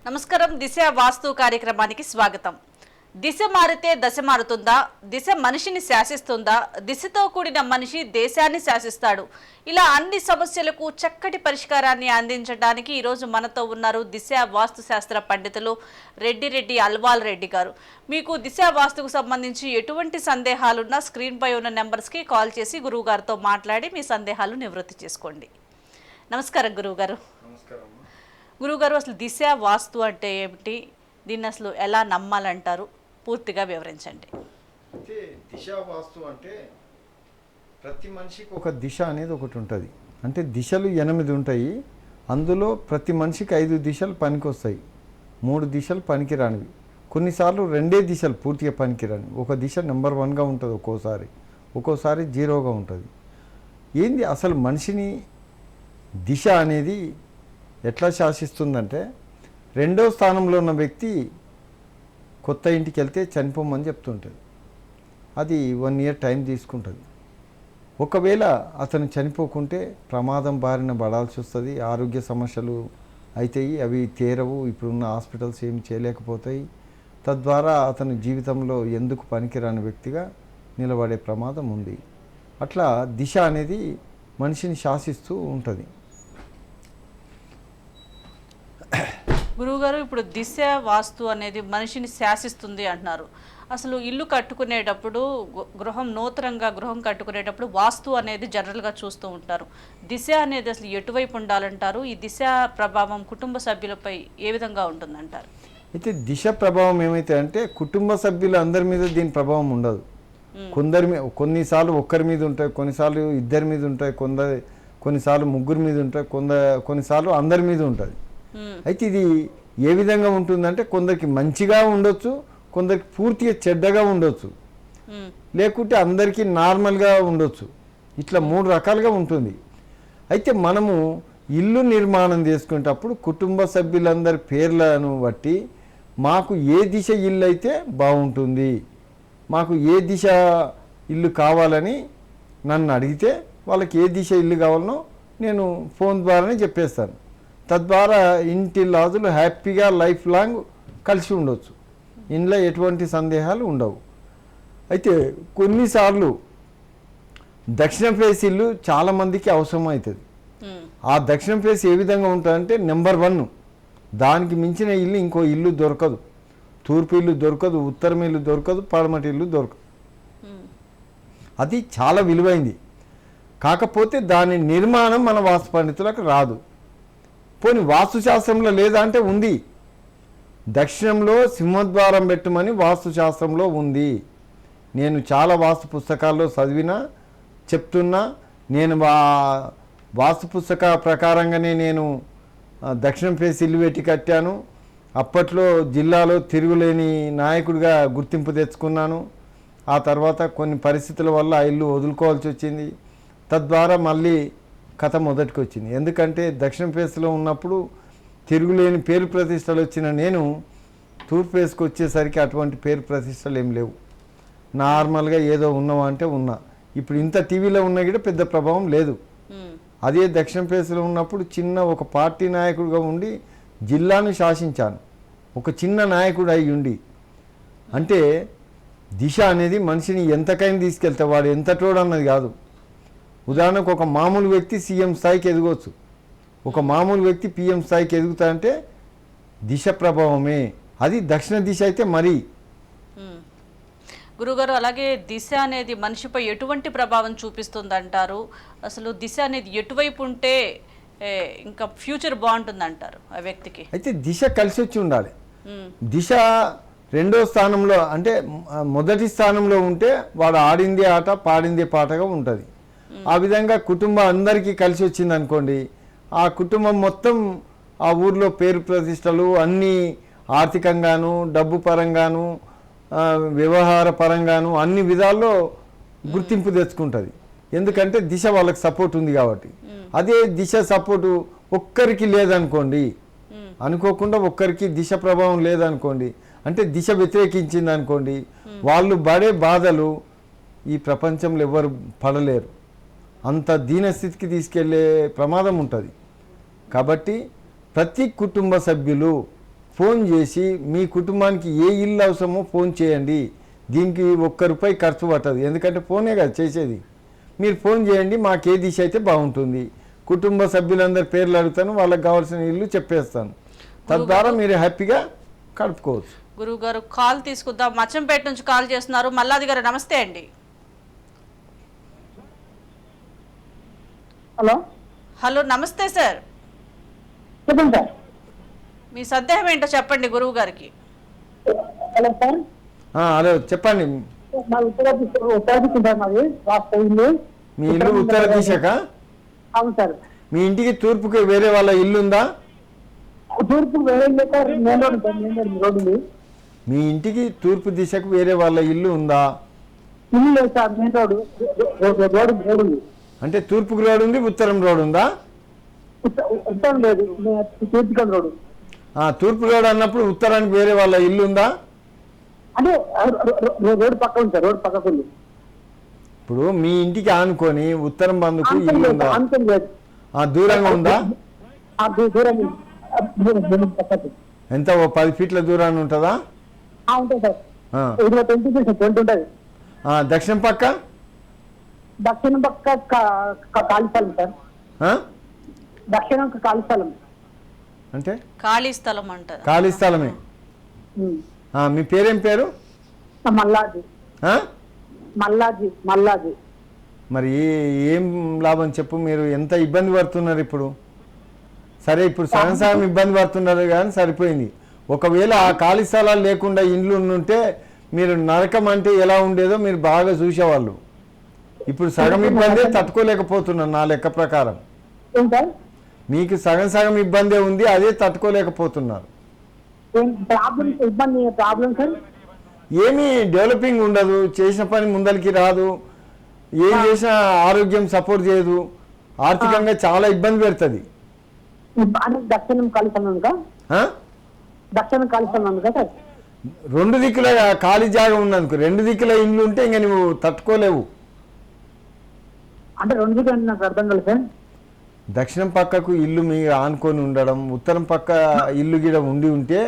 నమస్కారం. దిశ వాస్తు కార్యక్రమానికి స్వాగతం. దిశ మారితే దశ మారుతుందా? దిశ మనిషిని శాసిస్తుందా? దిశతో కూడిన మనిషి దేశాన్ని శాసిస్తాడు. ఇలా అన్ని సమస్యలకు చక్కటి పరిష్కారాన్ని అందించడానికి ఈరోజు మనతో ఉన్నారు దిశ వాస్తు శాస్త్ర పండితులు రెడ్డి అల్వాల్ రెడ్డి గారు. మీకు దిశ వాస్తుకు సంబంధించి ఎటువంటి సందేహాలున్నా స్క్రీన్పై ఉన్న నెంబర్స్కి కాల్ చేసి గురువు గారితో మాట్లాడి మీ సందేహాలు నివృత్తి చేసుకోండి. నమస్కారం గురువుగారు. గురువుగారు, అసలు దిశ వాస్తు అంటే ఏమిటి? దీన్ని అసలు ఎలా నమ్మాలంటారు? పూర్తిగా వివరించండి. అయితే దిశ వాస్తు అంటే ప్రతి మనిషికి ఒక దిశ అనేది ఒకటి ఉంటుంది. అంటే దిశలు 8 ఉంటాయి. అందులో ప్రతి మనిషికి 5 దిశలు పనికొస్తాయి, 3 దిశలు పనికిరానివి. కొన్నిసార్లు 2 దిశలు పూర్తిగా పనికిరానివి. ఒక దిశ నెంబర్ 1గా ఉంటుంది, ఒక్కోసారి 0గా ఉంటుంది. ఏంది అసలు మనిషిని దిశ అనేది ఎట్లా శాసిస్తుందంటే, 2వ స్థానంలో ఉన్న వ్యక్తి కొత్త ఇంటికి వెళ్తే చనిపోమని చెప్తుంటుంది. అది 1 ఇయర్ టైం తీసుకుంటుంది. ఒకవేళ అతను చనిపోకుంటే ప్రమాదం బారిన పడాల్సి వస్తుంది, ఆరోగ్య సమస్యలు అవుతాయి, అవి తీరవు, ఇప్పుడున్న హాస్పిటల్స్ ఏమి చేయలేకపోతాయి. తద్వారా అతను జీవితంలో ఎందుకు పనికిరాని వ్యక్తిగా నిలబడే ప్రమాదం ఉంది. అట్లా దిశ అనేది మనిషిని శాసిస్తూ ఉంటుంది. గురువుగారు, ఇప్పుడు దిశ వాస్తు అనేది మనిషిని శాసిస్తుంది అంటున్నారు. అసలు ఇల్లు కట్టుకునేటప్పుడు గృహం కట్టుకునేటప్పుడు వాస్తు అనేది జనరల్గా చూస్తూ ఉంటారు. దిశ అనేది అసలు ఎటువైపు ఉండాలంటారు? ఈ దిశ ప్రభావం కుటుంబ సభ్యులపై ఏ విధంగా ఉంటుందంటారు? అయితే దిశ ప్రభావం ఏమైతే అంటే, కుటుంబ సభ్యులు అందరి మీద దీని ప్రభావం ఉండదు. కొన్నిసార్లు ఒక్కరి మీద ఉంటాయి, కొన్నిసార్లు ఇద్దరి మీద ఉంటాయి, కొన్నిసార్లు ముగ్గురి మీద ఉంటాయి, కొన్నిసార్లు అందరి మీద ఉంటుంది. అయితే ఇది ఏ విధంగా ఉంటుందంటే, కొందరికి మంచిగా ఉండొచ్చు, కొందరికి పూర్తిగా చెడ్డగా ఉండొచ్చు, లేకుంటే అందరికీ నార్మల్గా ఉండొచ్చు. ఇట్లా 3 రకాలుగా ఉంటుంది. అయితే మనము ఇల్లు నిర్మాణం చేసుకునేటప్పుడు కుటుంబ సభ్యులందరి పేర్లను బట్టి మాకు ఏ దిశ ఇల్లు అయితే బాగుంటుంది, మాకు ఏ దిశ ఇల్లు కావాలని నన్ను అడిగితే వాళ్ళకి ఏ దిశ ఇల్లు కావాలనో నేను ఫోన్ ద్వారానే చెప్పేస్తాను. తద్వారా ఇంటి లాజులు హ్యాపీగా లైఫ్ లాంగ్ కలిసి ఉండొచ్చు, ఇంట్లో ఎటువంటి సందేహాలు ఉండవు. అయితే కొన్నిసార్లు దక్షిణ ఫేస్ ఇల్లు చాలామందికి అవసరం అవుతుంది. ఆ దక్షిణ ఫేస్ ఏ విధంగా ఉంటుందంటే, నెంబర్ 1, దానికి మించిన ఇల్లు ఇంకో ఇల్లు దొరకదు. తూర్పు ఇల్లు దొరకదు, ఉత్తరం ఇల్లు దొరకదు, పడమటి ఇల్లు దొరకదు. అది చాలా విలువైంది. కాకపోతే దాని నిర్మాణం మన వాస్తు పండితులకు రాదు. పోనీ వాస్తుశాస్త్రంలో లేదా అంటే ఉంది. దక్షిణంలో సింహద్వారం పెట్టమని వాస్తుశాస్త్రంలో ఉంది. నేను చాలా వాస్తు పుస్తకాల్లో చదివినా చెప్తున్నా. నేను వాస్తు పుస్తక ప్రకారంగానే నేను దక్షిణం ఫేస్ ఇల్లు పెట్టి కట్టాను. అప్పట్లో జిల్లాలో తిరుగులేని నాయకుడిగా గుర్తింపు తెచ్చుకున్నాను. ఆ తర్వాత కొన్ని పరిస్థితుల వల్ల ఆ ఇల్లు వదులుకోవాల్సి వచ్చింది. తద్వారా మళ్ళీ కథ మొదటికి వచ్చింది. ఎందుకంటే దక్షిణ ఫేస్లో ఉన్నప్పుడు తిరుగులేని పేరు ప్రతిష్టలు వచ్చిన నేను తూర్పు ఫేస్కి వచ్చేసరికి అటువంటి పేరు ప్రతిష్టలు ఏం లేవు. నార్మల్గా ఏదో ఉన్నావా అంటే ఉన్నా. ఇప్పుడు ఇంత టీవీలో ఉన్నా కూడా పెద్ద ప్రభావం లేదు. అదే దక్షిణ ఫేస్లో ఉన్నప్పుడు చిన్న ఒక పార్టీ నాయకుడిగా ఉండి జిల్లాను శాసించాను, ఒక చిన్న నాయకుడు అయి ఉండి. అంటే దిశ అనేది మనిషిని ఎంతకైనా తీసుకెళ్తే వాడు ఎంతటోడు అన్నది కాదు. ఉదాహరణకు ఒక మామూలు వ్యక్తి సీఎం స్థాయికి ఎదగవచ్చు, ఒక మామూలు వ్యక్తి పిఎం స్థాయికి ఎదుగుతా అంటే దిశ ప్రభావమే. అది దక్షిణ దిశ అయితే మరీ. గురుగారు, అలాగే దిశ అనేది మనిషిపై ఎటువంటి ప్రభావం చూపిస్తుంది అంటారు? అసలు దిశ అనేది ఎటువైపు ఉంటే ఇంకా ఫ్యూచర్ బాగుంటుంది అంటారు ఆ వ్యక్తికి? అయితే దిశ కలిసి వచ్చి ఉండాలి. దిశ 2వ స్థానంలో అంటే మొదటి స్థానంలో ఉంటే వాడు ఆడిందే ఆట పాడిందే పాటగా ఉంటుంది. ఆ విధంగా కుటుంబం అందరికీ కలిసి వచ్చింది అనుకోండి, ఆ కుటుంబం మొత్తం ఆ ఊర్లో పేరు ప్రతిష్టలు అన్నీ ఆర్థికంగాను, డబ్బు పరంగాను, వ్యవహార పరంగాను అన్ని విధాల్లో గుర్తింపు తెచ్చుకుంటుంది. ఎందుకంటే దిశ వాళ్ళకి సపోర్ట్ ఉంది కాబట్టి. అదే దిశ సపోర్టు ఒక్కరికి లేదనుకోండి, అనుకోకుండా ఒక్కరికి దిశ ప్రభావం లేదనుకోండి, అంటే దిశ వ్యతిరేకించింది అనుకోండి, వాళ్ళు పడే బాధలు ఈ ప్రపంచంలో ఎవరు పడలేరు. అంత దీనస్థితికి తీసుకెళ్లే ప్రమాదం ఉంటుంది. కాబట్టి ప్రతి కుటుంబ సభ్యులు ఫోన్ చేసి మీ కుటుంబానికి ఏ ఇల్లు అవసరమో ఫోన్ చేయండి. దీనికి ₹1 ఖర్చు పట్టదు, ఎందుకంటే ఫోనే కదా చేసేది. మీరు ఫోన్ చేయండి, మాకు ఏ దిశ అయితే బాగుంటుంది, కుటుంబ సభ్యులందరి పేర్లు అడుగుతాను, వాళ్ళకి కావాల్సిన ఇల్లు చెప్పేస్తాను. తద్వారా మీరు హ్యాపీగా గడుపుకోవచ్చు. గురువు గారు కాల్ తీసుకుందాం. మచ్చంపేట నుంచి కాల్ చేస్తున్నారు. మల్లాది గారు నమస్తే అండి. హలో హలో నమస్తే సార్. చెప్పండి సార్. మీ సందేహం ఏంటో చెప్పండి గురువు గారికి. Hello sir. హలో చెప్పండి. మా ఉత్తర దిక్కు సార్ మాది వాస్తు ఇల్లు. మీ ఇల్లు ఉత్తర దిశకా? అవును సార్. మీ ఇంటికి తూర్పుకి వేరే వాళ్ళ ఇల్లు ఉందా? తూర్పు వేరే sir, main road sir, main road road ఉంది. మీ ఇంటికి తూర్పు దిశకు వేరే వాళ్ళ ఇల్లు ఉందా? ఇల్లు లేదు సార్, మెయిన్ రోడ్ రోడ్ ఉంది. అంటే తూర్పుకు రోడ్ ఉంది, ఉత్తరం రోడ్ ఉందా? ఉత్తరం లేదు, తూర్పు రోడ్డు. తూర్పు రోడ్ అన్నప్పుడు ఉత్తరానికి వేరే వాళ్ళ ఇల్లు ఉందా? అంటే రోడ్ పక్క ఉంది సార్, రోడ్ పక్కకు ఉంది. ఇప్పుడు మీ ఇంటికి ఆనుకొని ఉత్తరం బంధుకు అంతం ఇల్లు లేదు, ఉందా? అంతం లేదు. దూరంగా ఉందా? దూరం పక్కకు ఎంత, ఓ 10 ఫీట్ల దూరాన్ని ఉంటుందా? ఉంటుంది సార్. ఆ. 20 ఉంటుంది. దక్షిణం పక్క? దక్షిణం పక్క ఖాళీ స్థలం సార్. దక్షిణం ఖాళీ స్థలం. అంటే ఖాళీ స్థలం అంటారు. ఖాళీ స్థలమే. మీ పేరేం పేరు? మల్లాజీ. మల్లాజీ. మల్లాజీ. మరి ఏం లాభం చెప్పు, మీరు ఎంత ఇబ్బంది పడుతున్నారు ఇప్పుడు? సరే, ఇప్పుడు సగం సగం ఇబ్బంది పడుతున్నారు కానీ సరిపోయింది. ఒకవేళ ఆ ఖాళీ స్థలాలు లేకుండా ఇండ్లు ఉంటే మీరు నరకం అంటే ఎలా ఉండేదో మీరు బాగా చూసేవాళ్ళు. ఇప్పుడు సగం ఇబ్బంది తట్టుకోలేకపోతున్నారు నా లెక్క ప్రకారం. మీకు సగం సగం ఇబ్బందే ఉంది, అదే తట్టుకోలేకపోతున్నారు. ఏమీ డెవలపింగ్ ఉండదు, చేసిన పని ముందరికి రాదు, ఏం చేసినా ఆరోగ్యం సపోర్ట్ చేయదు, ఆర్థికంగా చాలా ఇబ్బంది పెడుతుంది. దక్షిణం ఖాళీ స్థలం దక్షిణం ఖాళీ స్థలం కదా. 2 దిక్కుల ఖాళీ జాగా ఉన్నందుకు 2 దిక్కుల ఇండ్లు ఉంటే ఇంకా నువ్వు తట్టుకోలేవు. అంటే 2 దిక్కులు నాకు అర్థం కాలేదు సార్. దక్షిణం పక్కకు ఇల్లు మీరు ఆనుకొని ఉండడం, ఉత్తరం పక్క ఇల్లు గిడ ఉండి ఉంటే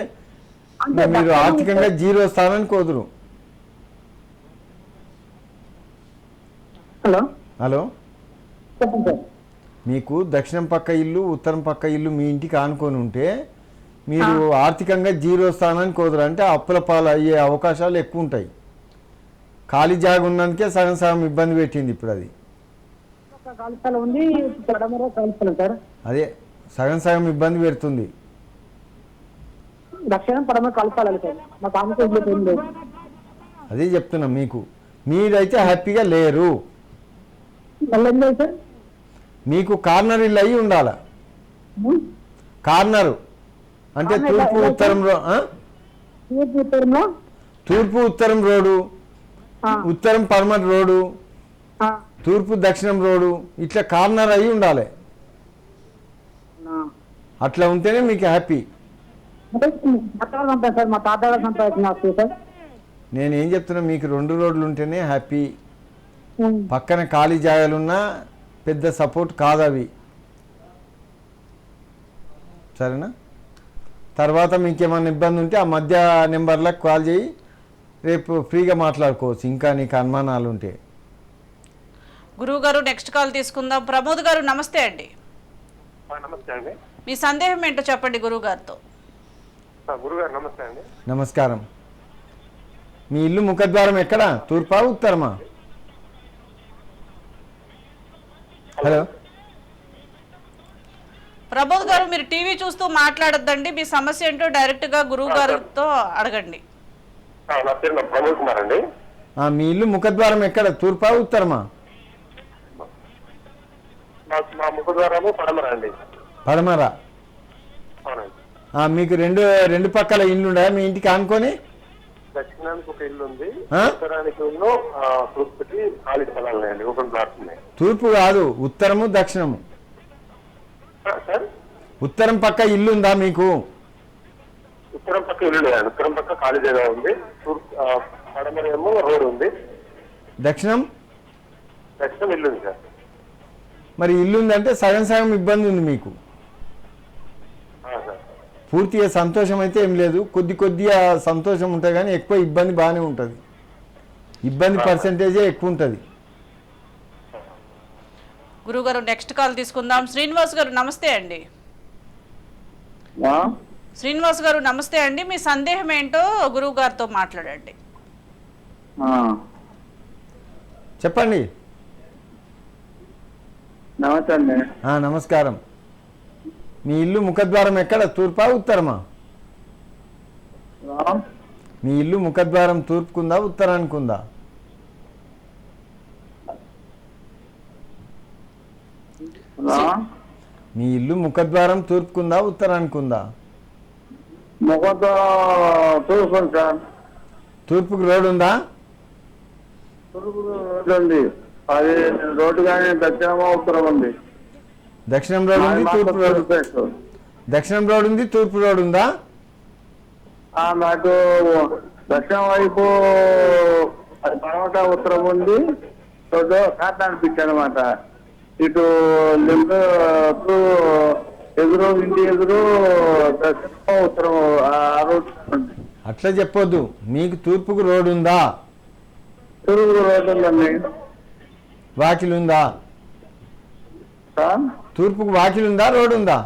మీరు ఆర్థికంగా 0 స్థానానికి వదురు. హలో హలో చెప్పండి సార్. మీకు దక్షిణం పక్క ఇల్లు ఉత్తరం పక్క ఇల్లు మీ ఇంటికి ఆనుకొని ఉంటే మీరు ఆర్థికంగా 0 స్థానానికి వదరు. అంటే అప్పుల పాలు అయ్యే అవకాశాలు ఎక్కువ ఉంటాయి. ఖాళీ జాగా ఉన్నందుకే సగం సగం ఇబ్బంది పెట్టింది ఇప్పుడు అది. ఖాళీ స్థలం ఉంది, పడమర ఖాళీ స్థలం సార్. అదే సగం సగం ఇబ్బంది పెడుతుంది. దక్షిణం పడమర ఖాళీ స్థలాలు సార్. మా కామతో ఏం లేదు. అదే చెప్తున్నా, మీకు మీరైతే హ్యాపీగా లేరు. మళ్ళీ ఏం లేదు సార్. మీకు కార్నర్ ఇల్లు అయ్యి ఉండాల. కార్నరు అంటే తూర్పు ఉత్తరం తూర్పు ఉత్తరం రోడ్డు, ఉత్తరం పడమర రోడ్డు, తూర్పు దక్షిణం రోడ్డు, ఇట్లా కార్నర్ అయ్యి ఉండాలి. అట్లా ఉంటేనే మీకు హ్యాపీ. సార్ మా తాత సంపాదించిన సార్. నేనేం చెప్తున్నా, మీకు 2 రోడ్లు ఉంటేనే హ్యాపీ. పక్కన ఖాళీ జాగాలున్నా పెద్ద సపోర్ట్ కాదు అవి. సరేనా? తర్వాత మీకు ఏమైనా ఇబ్బంది ఉంటే ఆ మధ్య నెంబర్లకు కాల్ చేయి, రేపు ఫ్రీగా మాట్లాడుకోవచ్చు ఇంకా నీకు అనుమానాలు ఉంటే. గురువు గారు నెక్స్ట్ కాల్ తీసుకుందాం. ప్రమోద్ గారు నమస్తే అండి. నమస్తే అండి. మీ సందేహం ఏంటో చెప్పండి గురువు గారితో. గురుగారు నమస్తే అండి. నమస్కారం. మీ ఇల్లు ముఖద్వారం ఎక్కడ, తూర్పా ఉత్తరమా? హలో ప్రమోద్ గారు, మీరు టీవీ చూస్తూ మాట్లాడొద్దండి. మీ సమస్య ఏంటో డైరెక్ట్ గా గురువు గారితో అడగండి. నా పేరు ప్రమోద్ కుమార్ అండి. మీ ఇల్లు ముఖద్వారం ఎక్కడ, తూర్పా ఉత్తరమా? మా ముఖద్వారము పడమర అండి. పడమర. అవునండి. మీకు రెండు పక్కల ఇల్లు ఉన్నాయా మీ ఇంటికి ఆనుకొని? దక్షిణానికి ఒక ఇల్లు ఉంది, ఉత్తరానికి తూర్పుకి ఖాళీ స్థలాలు ఉన్నాయండి, ఓపెన్ ప్లాట్స్ ఉన్నాయి. తూర్పు కాదు, ఉత్తరము దక్షిణము. సార్ ఉత్తరం పక్క ఇల్లు ఉందా మీకు? ఉత్తరం పక్క ఇల్లు లేదండి, ఉత్తరం పక్క ఖాళీ జగ ఉంది. పడమర ఏమో రోడ్ ఉంది. దక్షిణం ఇల్లు ఉంది సార్. మరి ఇల్లు ఉందంటే సగం సగం ఇబ్బంది ఉంది మీకు. పూర్తిగా సంతోషం అయితే ఏం లేదు, కొద్దిగా సంతోషం ఉంటుంది కానీ ఎక్కువ ఇబ్బంది బాగానే ఉంటుంది. ఇబ్బంది పర్సెంటేజే ఎక్కువ ఉంటుంది. గురుగారు నెక్స్ట్ కాల్ తీసుకుందాం. శ్రీనివాస్ గారు నమస్తే అండి. శ్రీనివాస్ గారు నమస్తే అండి. మీ సందేహం ఏంటో గురువు గారితో మాట్లాడండి. చెప్పండి. నమస్తే అండి. నమస్కారం. మీ ఇల్లు ముఖద్వారం ఎక్కడ, తూర్పా ఉత్తరమా? మీ ఇల్లు ముఖద్వారం తూర్పుకుందా ఉత్తరానికి ఉందా? మీ ఇల్లు ముఖద్వారం తూర్పుకుందా ఉత్తరానికి ఉందా? తూర్పు సార్. తూర్పుకు రోడ్ ఉందా? తూర్పు రోడ్డు ఉంది. అది రోడ్డు కానీ దక్షిణమో ఉత్తరం ఉంది. దక్షిణం రోడ్ ఉంది, తూర్పు రోడ్. దక్షిణం రోడ్ ఉంది, తూర్పు రోడ్ ఉందా? నాకు దక్షిణం వైపు అది పడమట ఉత్తరం ఉంది. రోడ్డు కాటాన్ పిచ్ అనమాట. ఇటు లెఫ్ట్ ఎదురు ఇంటి ఎదురు దక్షిణం ఉత్తరం ఆ రోడ్. అట్లా చెప్పొద్దు. మీకు తూర్పుకు రోడ్ ఉందా? తూర్పు రోడ్డు ఉందండి. వాకిలి ఉందా? తూర్పుకు వాకిలి ఉందా, రోడ్ ఉందా?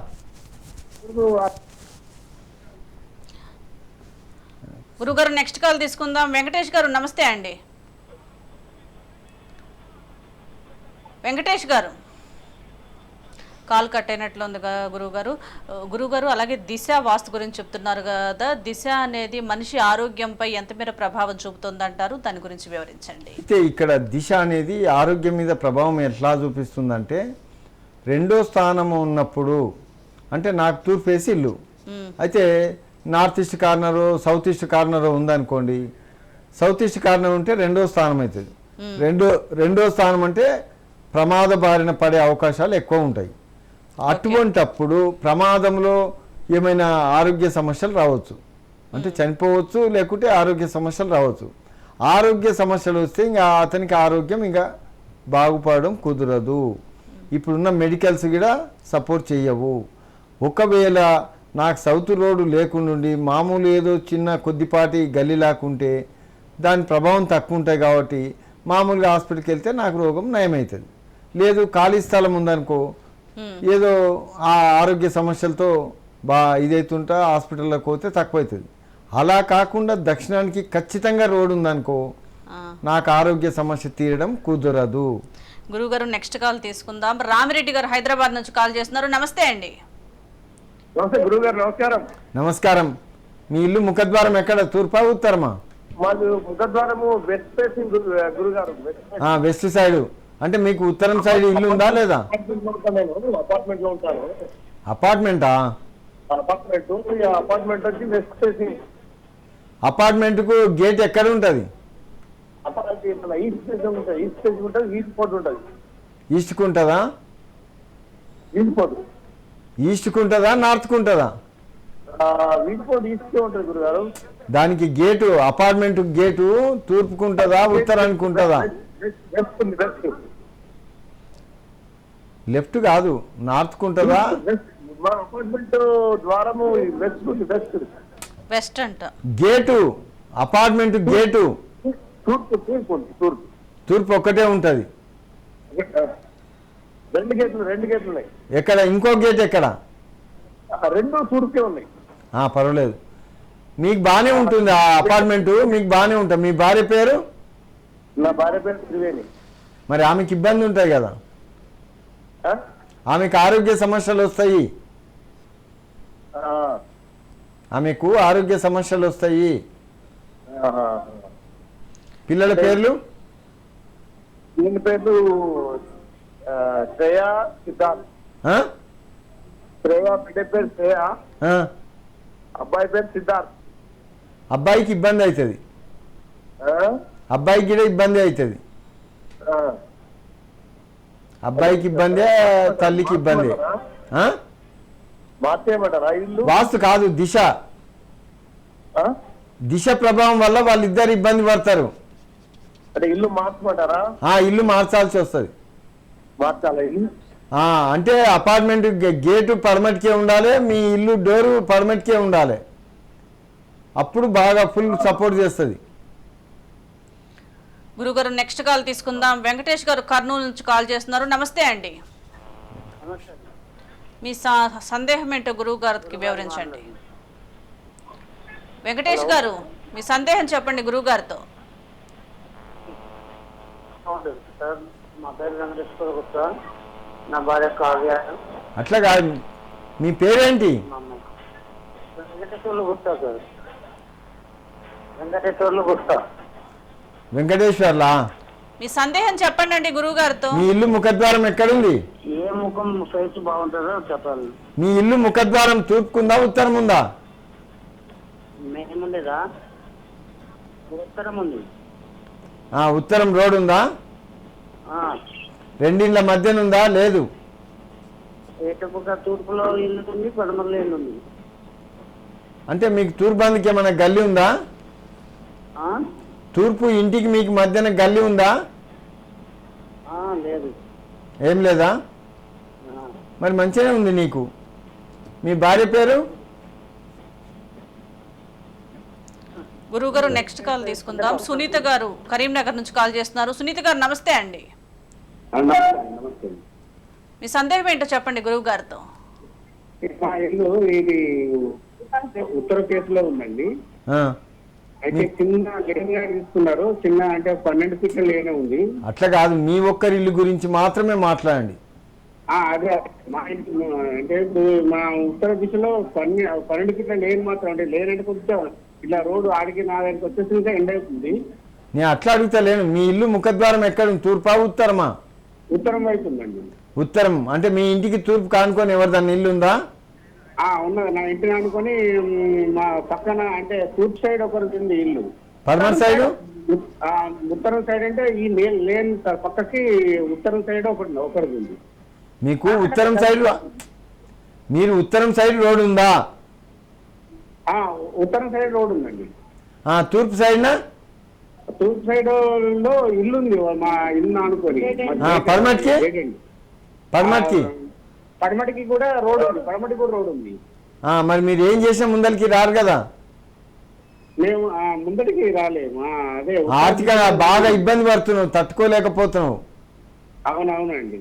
గురుగారు నెక్స్ట్ కాల్ తీసుకుందాం. వెంకటేష్ గారు నమస్తే అండి. వెంకటేష్ గారు కాల్ కట్ అయినట్లుంది గురుగారు. అలాగే దిశ వాస్తు గురించి చెప్తున్నారు కదా, దిశ అనేది మనిషి ఆరోగ్యంపై ఎంత మేర ప్రభావం చూపుతుందంటారు, దాని గురించి వివరించండి. అయితే ఇక్కడ దిశ అనేది ఆరోగ్యం మీద ప్రభావం ఎట్లా చూపిస్తుందంటే, రెండో స్థానము ఉన్నప్పుడు, అంటే నాకు తూర్పు వేసి ఇల్లు అయితే north east corner south east corner ఉందనుకోండి. సౌత్ ఈస్ట్ కార్నర్ ఉంటే రెండో స్థానం అవుతుంది. రెండో స్థానం అంటే ప్రమాద బారిన పడే అవకాశాలు ఎక్కువ ఉంటాయి. అటువంటప్పుడు ప్రమాదంలో ఏమైనా ఆరోగ్య సమస్యలు రావచ్చు, అంటే చనిపోవచ్చు, లేకుంటే ఆరోగ్య సమస్యలు రావచ్చు. ఆరోగ్య సమస్యలు వస్తే ఇంకా అతనికి ఆరోగ్యం ఇంకా బాగుపడడం కుదరదు. ఇప్పుడున్న మెడికల్స్ కూడా సపోర్ట్ చేయవు. ఒకవేళ నాకు సౌత్ రోడ్డు లేకుండి మామూలు ఏదో చిన్న కొద్దిపాటి గల్లీ లాకుంటే దాని ప్రభావం తక్కువ ఉంటాయి కాబట్టి మామూలుగా హాస్పిటల్కి వెళ్తే నాకు రోగం నయమవుతుంది. లేదు ఖాళీ స్థలం ఉందనుకో, ఏదో ఆ ఆరోగ్య సమస్యలతో ఇదైతుంటా హాస్పిటల్లోకి పోతే తక్కువ అవుతుంది. అలా కాకుండా దక్షిణానికి ఖచ్చితంగా రోడ్డు ఉందనుకో, నాకు ఆరోగ్య సమస్య తీరడం కుదరదు. గురుగారు నెక్స్ట్ కాల్ తీసుకుందాం. రామిరెడ్డి గారు హైదరాబాద్ నుంచి కాల్ చేస్తున్నారు. నమస్తే అండి. నమస్తే గురుగారు. నమస్కారం. నమస్కారం. మీ ఇల్లు ముఖద్వారం ఎక్కడ, తూర్పా ఉత్తరమా? మాది ముఖద్వారము వెస్ట్ ఫేసింగ్ గురుగారు. West side. అంటే మీకు ఉత్తరం సైడ్ ఇల్లు ఉందా లేదా? అపార్ట్మెంట్ లో ఉంటాను. అపార్ట్మెంటా? అపార్ట్మెంట్ వచ్చి వెస్ట్ ఫేసింగ్. అపార్ట్మెంట్ కు గేట్ ఎక్కడ ఉంటది? ఈస్ట్ ఫేసింగ్ ఉంటుంది. ఈస్ట్ ఫేసింగ్ ఉంటుంది. ఈస్ట్ పోర్ట్ ఉంటుంది. ఈస్ట్ కు ఉంటుందా? ఈస్ట్ పోర్ట్ ఈస్ట్ కు ఉంటుందా, నార్త్ కు ఉంటుందా? ఈస్ట్ పోర్ట్ ఈస్ట్ ఉంటుంది గురుగారు. దానికి గేటు, అపార్ట్మెంట్ గేటు తూర్పుకు ఉంటుందా ఉత్తరానికి ఉంటుందా? లెఫ్ట్ కాదు, నార్త్ కు ఉంటుందా? మా అపార్ట్మెంట్ ద్వారము వెస్ట్ అంట. గేటు, అపార్ట్మెంట్ గేటు తూర్పు ఒక్కటే ఉంటది. రెండు గేట్లు ఉన్నాయి. ఎక్కడ ఇంకో గేట్ ఎక్కడ? రెండు తూర్పే ఉన్నాయి. పర్వాలేదు, మీకు బాగానే ఉంటుంది ఆ అపార్ట్మెంట్, మీకు బాగానే ఉంటుంది. మీ భార్య పేరు? నా భార్య పేరు త్రివేణి. మరి ఆమెకి ఇబ్బంది ఉంటాయి కదా, ఆమెకు ఆరోగ్య సమస్యలు వస్తాయి. ఆమెకు ఆరోగ్య సమస్యలు వస్తాయి. పిల్లల పేర్లు? దీని పేర్లు శ్రేయ, సిద్ధార్థ్. శ్రేయ బిడ్డ పేరు శ్రేయ, అబ్బాయి పేరు సిద్ధార్థ్. అబ్బాయికి ఇబ్బంది అవుతుంది, అబ్బాయికి కూడా ఇబ్బంది అవుతుంది. అబ్బాయికి ఇబ్బందే, తల్లికి ఇబ్బంది. మార్చేయమంటారా ఇల్లు? వాస్తు కాదు, దిశ. దిశ ప్రభావం వల్ల వాళ్ళిద్దరు ఇబ్బంది పడతారు. అంటే ఇల్లు మార్చమంటారా? ఇల్లు మార్చాల్సి వస్తుంది. మార్చాలా ఇల్లు? అంటే అపార్ట్మెంట్ గేటు పడమటికే ఉండాలి, మీ ఇల్లు డోరు పడమటికే ఉండాలి, అప్పుడు బాగా ఫుల్ సపోర్ట్ చేస్తుంది. గురుగారు నెక్స్ట్ కాల్ తీసుకుందాం. వెంకటేష్ గారు కర్నూలు నుంచి కాల్ చేస్తున్నారు. నమస్తే అండి. మీ సందేహం ఏంటో గురువు గారికి వివరించండి. వెంకటేష్ గారు మీ సందేహం చెప్పండి గురువు గారితో. సార్ మా పేరు వెంకటేశ్వర గుప్తా, నా భార్య కావ్య. అట్లా కాదు, మీ పేరేంటి? వెంకటేశ్వర్లు గుప్తా సార్, వెంకటేశ్వర్లు గుప్తా. వెంకటేశ్వర్లా? మీ సందేహం చెప్పండి అండి గురువు గారితో. మీ ఇల్లు ముఖద్వారం ఎక్కడుంది? ఏ ముఖం ఫేస్ బాగుంటుందో చెప్పాలి. మీ ఇల్లు ముఖద్వారం తూర్పుకుందా ఉత్తరం ఉందా? మేముండేదా ఉత్తరం ఉంది. ఉత్తరం రోడ్ ఉందా? రెండిండ్ల మధ్యన ఉందా? లేదు. ఏటపుక తూర్పులో ఇల్లు ఉంది, పడమరలో ఇల్లు ఉంది. అంటే మీకు తూర్పు బందికి ఏమైనా గల్లీ ఉందా? తూర్పు ఇంటికి మీకు మధ్యన గల్లీ ఉందా? లేదు. ఏం లేదా? మరి మంచిగానే ఉంది నీకు. మీ భార్య పేరు? గురువు గారు నెక్స్ట్ కాల్ తీసుకుందాం. సునీత గారు కరీంనగర్ నుంచి కాల్ చేస్తున్నారు. సునీత గారు నమస్తే అండి. నమస్తే. మీ సందేహం ఏంటో చెప్పండి గురువు గారితో. మా ఇల్లు ఇది ఉత్తర కేసులో ఉందండి. అయితే చిన్న లేన్గా తీసుకున్నారు, చిన్న అంటే 12 ఫీట్ల లేనే ఉంది. అట్లా కాదు, మీ ఒక్కరి ఇల్లు గురించి మాత్రమే మాట్లాడండి. అదే మా ఇంటి అంటే ఇప్పుడు మా ఉత్తర దిశలో 12 ఫీట్ల లేన్ మాత్రం, అంటే లేన్ అంటే కొంచెం ఇట్లా రోడ్డు ఆడికి నా దగ్గరికి వచ్చేసి ఎండ్ అవుతుంది. నేను అట్లా అడుగుతలేను. మీ ఇల్లు ముఖద్వారం ఎక్కడ? తూర్పా ఉత్తరమా? ఉత్తరం వైపు ఉందండి. ఉత్తరం అంటే మీ ఇంటికి తూర్పు కానుకొని ఎవరిదాన్ని ఇల్లు ఉందా? ఉన్నది, నా ఇంటిని అనుకొని మా పక్కన అంటే తూర్పు సైడ్ ఒకరికి ఉంది ఇల్లు. పడమర సైడ్? ఉత్తరం సైడ్ అంటే ఈ లేన్ పక్కకి ఉత్తరం సైడ్ ఒకరికి ఉంది. మీకు ఉత్తరం సైడ్, మీరు ఉత్తరం సైడ్ రోడ్ ఉందా? ఉత్తరం సైడ్ రోడ్ ఉందండి. తూర్పు సైడ్నా? తూర్పు సైడ్ లో ఇల్లు ఉంది, మా ఇల్లు అనుకొని. పడమటికి? పడమటికి? పడమటికి కూడా రోడ్ ఉంది, పడమటికి కూడా రోడ్ ఉంది. మరి మీరు ఏం చేసే ముందరికి రారు కదా? మేము ముందటికి రాలేము. అదే ఆర్థికంగా బాగా ఇబ్బంది పడుతున్నావు, తట్టుకోలేకపోతున్నావు. అవునవునండి.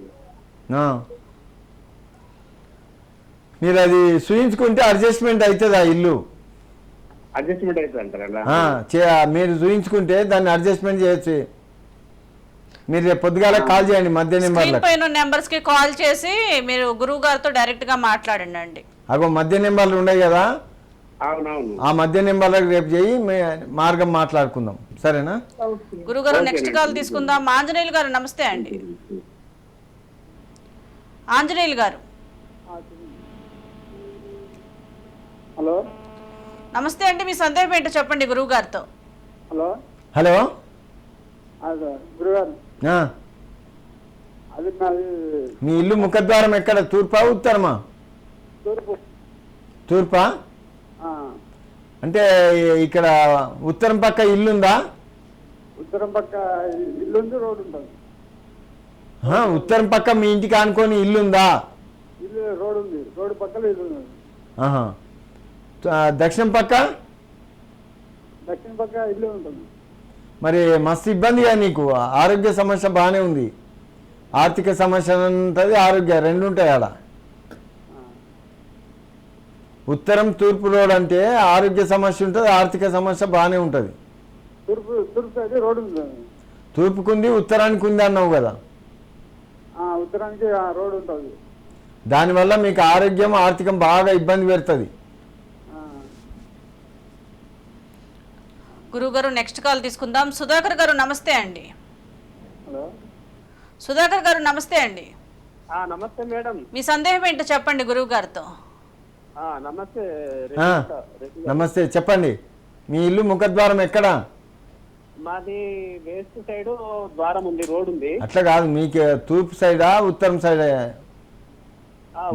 మీరు అది చూయించుకుంటే అడ్జస్ట్మెంట్ అవుతుంది. ఆ ఇల్లు అడ్జస్ట్మెంట్ అవుతుంది అంటారా? మీరు చూయించుకుంటే దాన్ని అడ్జస్ట్మెంట్ చేయొచ్చు. మీరు రేపు పొద్దుగాల కాల్ చేయండి, మధ్య నెంబర్స్ కి కాల్ చేసి మీరు గురువు గారితో డైరెక్ట్ గా మాట్లాడండి. అగో మధ్య నెంబర్లు ఉన్నాయి కదా, అవునవును, ఆ మధ్య నెంబర్లకు రేపు చేయి మార్గం మాట్లాడుకుందాం. సరేనా? గురువు గారు నెక్స్ట్ కాల్ తీసుకుందాం. ఆంజనేయులు గారు నమస్తే అండి. ఆంజనేయులు గారు హలో నమస్తే అండి. మీ సందేహం ఏంటో చెప్పండి గురువు గారితో. హలో హలో గురుగారు, అది మీ ఇల్లు ముఖద్వారం ఎక్కడ? తూర్పా ఉత్తరమా? తూర్పా? అంటే ఇక్కడ ఉత్తరం పక్క ఇల్లుందా? ఉత్తరం పక్క ఇల్లు రోడ్ ఉంటుంది. ఉత్తరం పక్క మీ ఇంటికి ఆనుకొని ఇల్లుందా? ఇల్లు రోడ్ ఉంది, రోడ్ పక్కన ఇల్లు ఉంది. దక్షిణం పక్క? దక్షిణ పక్క ఇల్లు ఉంటుంది. మరి మస్తు ఇబ్బందిగా నీకు. ఆరోగ్య సమస్య బాగానే ఉంది, ఆర్థిక సమస్య ఉంటుంది, ఆరోగ్య రెండు ఉంటాయి ఆడ. ఉత్తరం తూర్పు రోడ్ అంటే ఆరోగ్య సమస్య ఉంటుంది, ఆర్థిక సమస్య బాగానే ఉంటుంది. తూర్పు రోడ్ ఉంది. తూర్పుకుంది, ఉత్తరానికి ఉంది అన్నావు కదా. ఉత్తరానికి రోడ్ ఉంటుంది. దానివల్ల మీకు ఆరోగ్యం ఆర్థికం బాగా ఇబ్బంది పెడుతుంది. గురుగారు నెక్స్ట్ కాల్ తీసుకుందాం. సుధాకర్ గారు నమస్తే అండి. హలో సుధాకర్ గారు నమస్తే అండి. నమస్తే మేడం. మీ సందేహం ఏంటో చెప్పండి గురువు గారితో. నమస్తే. నమస్తే, చెప్పండి. మీ ఇల్లు ముఖద్వారం ఎక్కడ? మాది వెస్ట్ సైడ్ ద్వారం ఉంది, రోడ్ ఉంది. అట్లా కాదు, మీకు తూర్పు సైడా ఉత్తరం సైడ్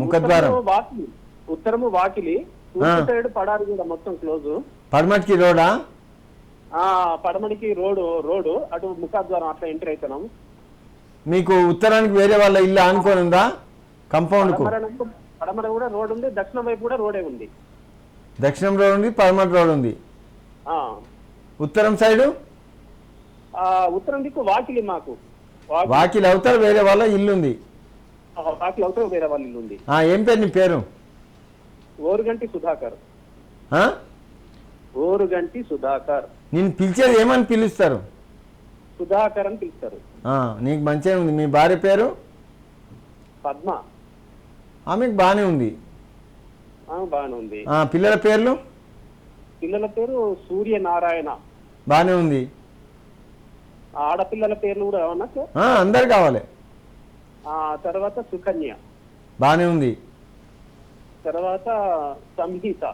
ముఖద్వారం? ఉత్తరము వాకిలి, తూర్పు సైడ్ పడారు కూడా మొత్తం క్లోజ్. పడమటికి రోడా? పడమటికి రోడ్డు అటు ముఖద్వారం అట్లా ఎంటర్ అవుతున్నాం. మీకు ఉత్తరానికి వేరే వాళ్ళ ఇల్లు ఆనుకొని ఉందా? కంపౌండ్కు పడమర కూడా రోడ్ ఉంది, దక్షిణం వైపు కూడా రోడే ఉంది. దక్షిణం రోడ్ ఉంది, పడమర రోడ్ ఉంది. ఆ, ఉత్తరం సైడు ఉత్తరం దిక్కు వాకిలి మాకు. వాకిలి అవతల వేరే వాళ్ళ ఇల్లు ఉంది. వాకిలి అవతల వేరే వాళ్ళ ఇల్లు ఉంది. ఏం పేరు నీ పేరు? ఓరుగంటి సుధాకర్. ఆ? ఓరుగంటి సుధాకర్. నేను పిలిచేది ఏమని పిలుస్తారు? సుధాకర్ అని పిలుస్తారు. నీకు మంచిగా ఉంది. మీ భార్య పేరు? పద్మ. ఆమెకు బాగానే ఉంది. బాగానే ఉంది. పిల్లల పేర్లు? పిల్లల పేరు సూర్యనారాయణ. బాగానే ఉంది. ఆడపిల్లల పేర్లు కూడా ఏమన్నా సార్? అందరు కావాలి. తర్వాత సుకన్య. బాగానే ఉంది. తర్వాత సంహిత.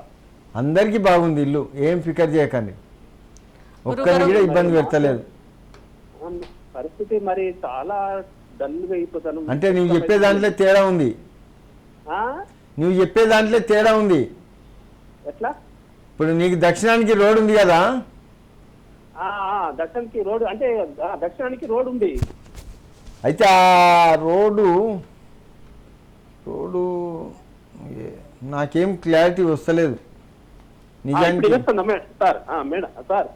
అందరికి బాగుంది ఇల్లు, ఏం ఫికర్ చేయకండి. ఒక్కరిని కూడా ఇబ్బంది పెట్టలేదు. పరిస్థితి మరి చాలా డల్గా అయిపోతాను. అంటే నువ్వు చెప్పే దాంట్లో తేడా ఉంది. నువ్వు చెప్పే దాంట్లో తేడా ఉంది. ఎట్లా? ఇప్పుడు నీకు దక్షిణానికి రోడ్ ఉంది కదా? దక్షిణానికి రోడ్ అంటే దక్షిణానికి రోడ్ ఉంది. అయితే ఆ రోడ్డు నాకేం క్లారిటీ వస్తలేదు నిజానికి. సార్ మేడం సార్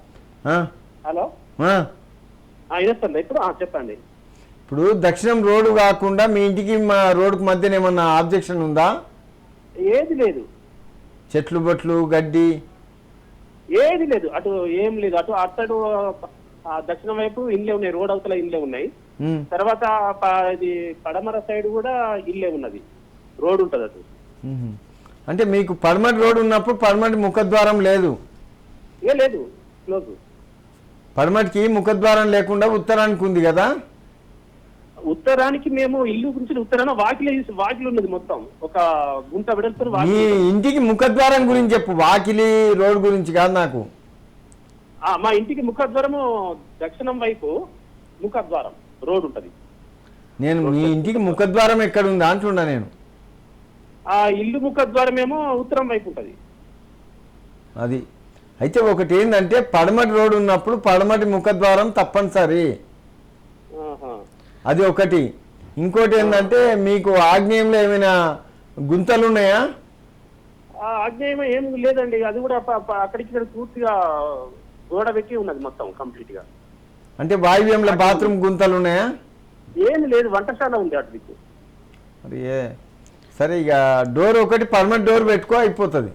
హలో ఇప్పుడు చెప్పండి. ఇప్పుడు దక్షిణం రోడ్డు కాకుండా మీ ఇంటికి మా రోడ్డుకు మధ్యన ఏమన్నా ఆబ్జెక్షన్ ఉందా? ఏది లేదు. చెట్లు బొట్లు గడ్డి ఏది లేదు. అటు ఏం లేదు. అటు దక్షిణం వైపు ఇల్లే ఉన్నాయి, రోడ్ అవతల ఇల్లే ఉన్నాయి. తర్వాత ఇది పడమర సైడ్ కూడా ఇల్లే ఉన్నది, రోడ్ ఉంటది అటు. అంటే మీకు పడమటి రోడ్ ఉన్నప్పుడు పడమటి ముఖద్వారం లేదు? లేదు, క్లోజ్. పడమటికి ముఖద్వారం లేకుండా ఉత్తరానికి ఉంది కదా? ఉత్తరానికి మేము ఇల్లు గురించి ఉత్తరాన వాకిలి ఉన్నది మొత్తం ఒక గుంట వెడల్పున. మీ ఇంటికి ముఖద్వారం గురించి చెప్పు, వాకిలి రోడ్ గురించి కాదు నాకు. మా ఇంటికి ముఖద్వారము దక్షిణం వైపు ముఖద్వారం రోడ్ ఉంటది. నేను మీ ఇంటికి ముఖద్వారం ఎక్కడ ఉంది అంటున్నా నేను. ఇల్లు ముఖద్వారం ఏమో ఉత్తరం వైపు ఉంటది. అది అయితే ఒకటి ఏంటంటే పడమటి రోడ్ ఉన్నప్పుడు పడమటి ముఖద్వారం తప్పనిసరి, అది ఒకటి. ఇంకోటి ఏంటంటే మీకు ఆగ్నేయంలో ఏమైనా గుంతలు ఉన్నాయా? ఆగ్నేయం ఏం లేదండి, అది కూడా అక్కడికి పూర్తిగా గోడ పెట్టి ఉన్నది మొత్తం కంప్లీట్ గా. అంటే వాయువ్యంలో బాత్రూమ్ గుంతలు ఉన్నాయా? ఏమి లేదు, వంటశాల ఉంది అటు దిక్కు. మరి సరే, ఇక డోర్ ఒకటి పర్మనెంట్ డోర్ పెట్టుకో అయిపోతుంది.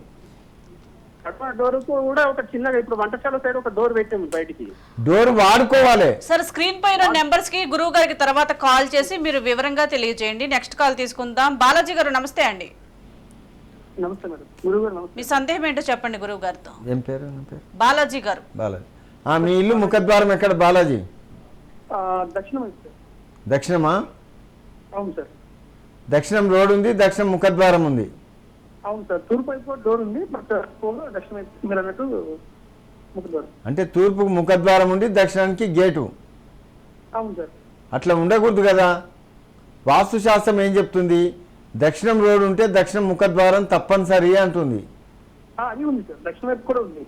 డోర్ కూడా ఒక చిన్నగా ఇప్పుడు వంటశాల సైడ్ ఒక డోర్ పెట్టాము బయటికి. డోర్ వాడుకోవాలి సార్. స్క్రీన్ పైన నెంబర్స్ కి గురువు గారికి తర్వాత కాల్ చేసి మీరు వివరంగా తెలియజేయండి. నెక్స్ట్ కాల్ తీసుకుందాం. బాలాజీ గారు నమస్తే అండి. నమస్తే మేడం. గురువు గారు నమస్తే. మీ సందేహం ఏంటో చెప్పండి గురువు గారితో. ఏం పేరు? బాలాజీ గారు. బాలాజీ. మీ ఇల్లు ముఖద్వారం ఎక్కడ బాలాజీ? దక్షిణం. దక్షిణమా? అవును సార్. దక్షిణం రోడ్ ఉంది, దక్షిణం ముఖద్వారం ఉంది. అవును సార్. తూర్పు వైపు డోర్ ఉంది, బట్ దక్షిణ వైపు మీరు అన్నట్టు ముఖద్వారం. అంటే తూర్పుకు ముఖద్వారం ఉంది, దక్షిణానికి గేటు. అవును సార్. అట్లా ఉండకూడదు కదా. వాస్తుశాస్త్రం ఏం చెప్తుంది? దక్షిణం రోడ్ ఉంటే దక్షిణం ముఖద్వారం తప్పనిసరి అంటుంది. అది ఉంది సార్, దక్షిణ వైపు కూడా ఉంది.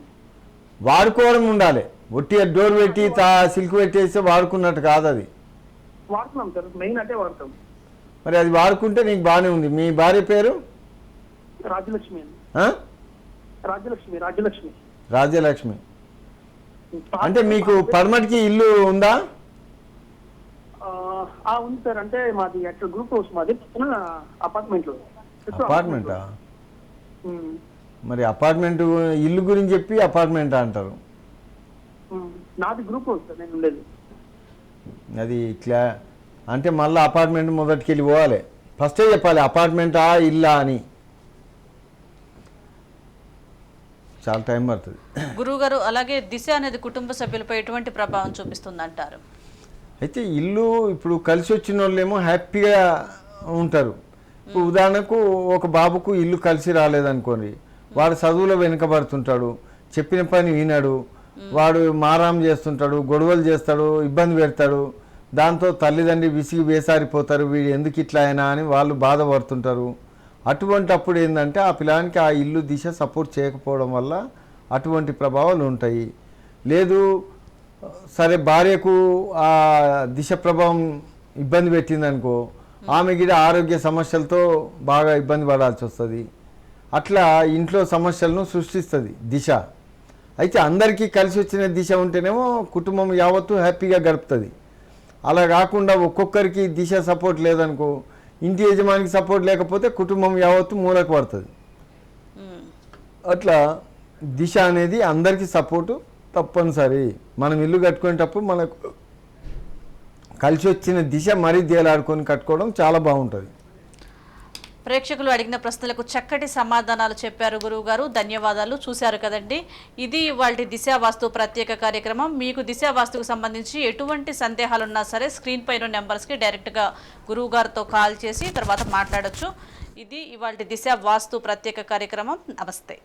వాడుకోవడం ఉండాలి. ఒట్టి డోర్ పెట్టి సిల్క్ పెట్టేస్తే వాడుకున్నట్టు కాదు. అది వాడుతున్నాం సార్, మెయిన్ అంటే వాడతాం. మరి అది వాడుకుంటే నీకు బాగానే ఉంది. మీ భార్య పేరు? రాజ్యలక్ష్మి. రాజ్యలక్ష్మి. అంటే మీకు పడమటికి ఇల్లు ఉందా? ఉంది సార్. అంటే మాది అట్లా గ్రూప్ హౌస్, మాది అపార్ట్మెంట్. అపార్ట్మెంటా? మరి అపార్ట్మెంట్ ఇల్లు గురించి చెప్పి అపార్ట్మెంట్ అంటారు. నాది గ్రూప్ హౌస్ సార్, నేను ఉండేది. అది అంటే మళ్ళీ అపార్ట్మెంట్ మొదటికి వెళ్ళి పోవాలి. ఫస్టే చెప్పాలి అపార్ట్మెంటా ఇల్లా అని. చాలా టైం పడుతుంది. గురువు గారు, అలాగే దిశ అనేది కుటుంబ సభ్యులపై ఎటువంటి ప్రభావం చూపిస్తుంది అంటారు? అయితే ఇల్లు ఇప్పుడు కలిసి వచ్చిన వాళ్ళేమో హ్యాపీగా ఉంటారు. ఇప్పుడు ఉదాహరణకు ఒక బాబుకు ఇల్లు కలిసి రాలేదనుకోండి, వాడు చదువులో వెనుకబడుతుంటాడు, చెప్పిన పని వినడు, వాడు మారాం చేస్తుంటాడు, గొడవలు చేస్తాడు, ఇబ్బంది పెడతాడు. దాంతో తల్లిదండ్రి విసిగి వేసారిపోతారు, వీడు ఎందుకు ఇట్లా అయినా అని వాళ్ళు బాధపడుతుంటారు. అటువంటి అప్పుడు ఏంటంటే ఆ పిల్లానికి ఆ ఇల్లు దిశ సపోర్ట్ చేయకపోవడం వల్ల అటువంటి ప్రభావాలు ఉంటాయి. లేదు సరే భార్యకు ఆ దిశ ప్రభావం ఇబ్బంది పెట్టిందనుకో, ఆమె గిడ ఆరోగ్య సమస్యలతో బాగా ఇబ్బంది పడాల్సి వస్తుంది. అట్లా ఇంట్లో సమస్యలను సృష్టిస్తుంది దిశ. అయితే అందరికీ కలిసి వచ్చిన దిశ ఉంటేనేమో కుటుంబం యావత్తు హ్యాపీగా గడుపుతుంది. అలా కాకుండా ఒక్కొక్కరికి దిశ సపోర్ట్ లేదనుకో, ఇంటి యజమానికి సపోర్ట్ లేకపోతే కుటుంబం యావత్తు మూలకు పడుతుంది. అట్లా దిశ అనేది అందరికీ సపోర్టు తప్పనిసరి. మనం ఇల్లు కట్టుకునేటప్పుడు మనకు కలిసి వచ్చిన దిశ మరీ దేలాడుకొని కట్టుకోవడం చాలా బాగుంటుంది. ప్రేక్షకులు అడిగిన ప్రశ్నలకు చక్కటి సమాధానాలు చెప్పారు గురువు గారు, ధన్యవాదాలు. చూశారు కదండి, ఇది ఇవాళ దిశా వాస్తు ప్రత్యేక కార్యక్రమం. మీకు దిశా వాస్తుకు సంబంధించి ఎటువంటి సందేహాలున్నా సరే స్క్రీన్ పైన నెంబర్స్కి డైరెక్ట్గా గురువు గారితో కాల్ చేసి తర్వాత మాట్లాడొచ్చు. ఇది ఇవాళ దిశా వాస్తు ప్రత్యేక కార్యక్రమం. నమస్తే.